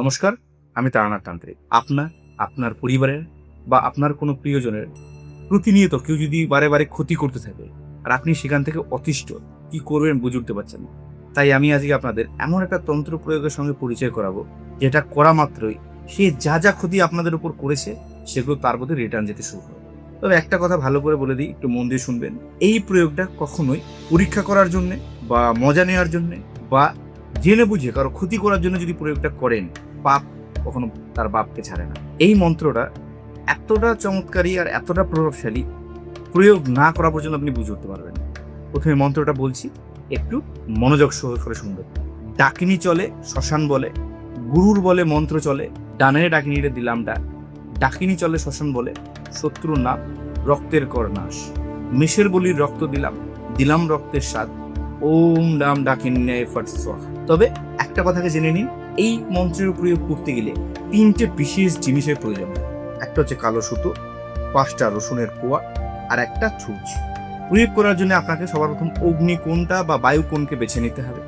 নমস্কার, আমি তারানাথ তান্ত্রিক। আপনার পরিবারের বা আপনার কোনো প্রিয়জনের প্রতিনিয়ত কেউ যদি বারে বারে ক্ষতি করতে থাকে আর আপনি সেখান থেকে অতিষ্ঠ, কি করবেন বুঝে উঠতে পারছেন না। তাই আমি আজকে আপনাদের এমন একটা তন্ত্র প্রয়োগের সঙ্গে পরিচয় করাবো, যেটা করা মাত্রই সে যা যা ক্ষতি আপনাদের উপর করেছে সেগুলো তার প্রতি রিটার্ন যেতে শুরু হবে। তবে একটা কথা ভালো করে বলে দিই, একটু মন দিয়ে শুনবেন। এই প্রয়োগটা কখনোই পরীক্ষা করার জন্যে বা মজা নেওয়ার জন্যে বা জেনে বুঝে কারো ক্ষতি করার জন্য যদি প্রয়োগটা করেন, পাপ কখনো তার বাপকে ছাড়ে না। এই মন্ত্রটা এতটা চমৎকারী আর এতটা প্রভাবশালী, প্রয়োগ না করা পর্যন্ত আপনি বুঝে উঠতে পারবেন না। প্রথমে মন্ত্রটা বলছি, একটু মনোযোগ সহকারে শুনবেন। ডাকিনী চলে শ্মশান বলে, গুরুর বলে মন্ত্র চলে, ডানে ডাকিনীরে দিলাম ডাক। ডাকিনী চলে শ্মশান বলে, শত্রুর নাম রক্তের কর নাশ। মেষের বলির রক্ত দিলাম, দিলাম রক্তের স্বাদ। ওম ডাম ডাকিন্যায় ফট স্বাহা। তবে একটা কথাকে জেনে নিন, এই মন্ত্রের প্রয়োগ করতে গেলে 3টে বিশেষ জিনিসের প্রয়োজন। একটা হচ্ছে কালো সুতো, 5টা রসুনের কোয়া, আর একটা ছুঁচ। প্রয়োগ করার জন্য আপনাকে সবার প্রথম অগ্নিকোণটা বা বায়ুকোণকে বেছে নিতে হবে।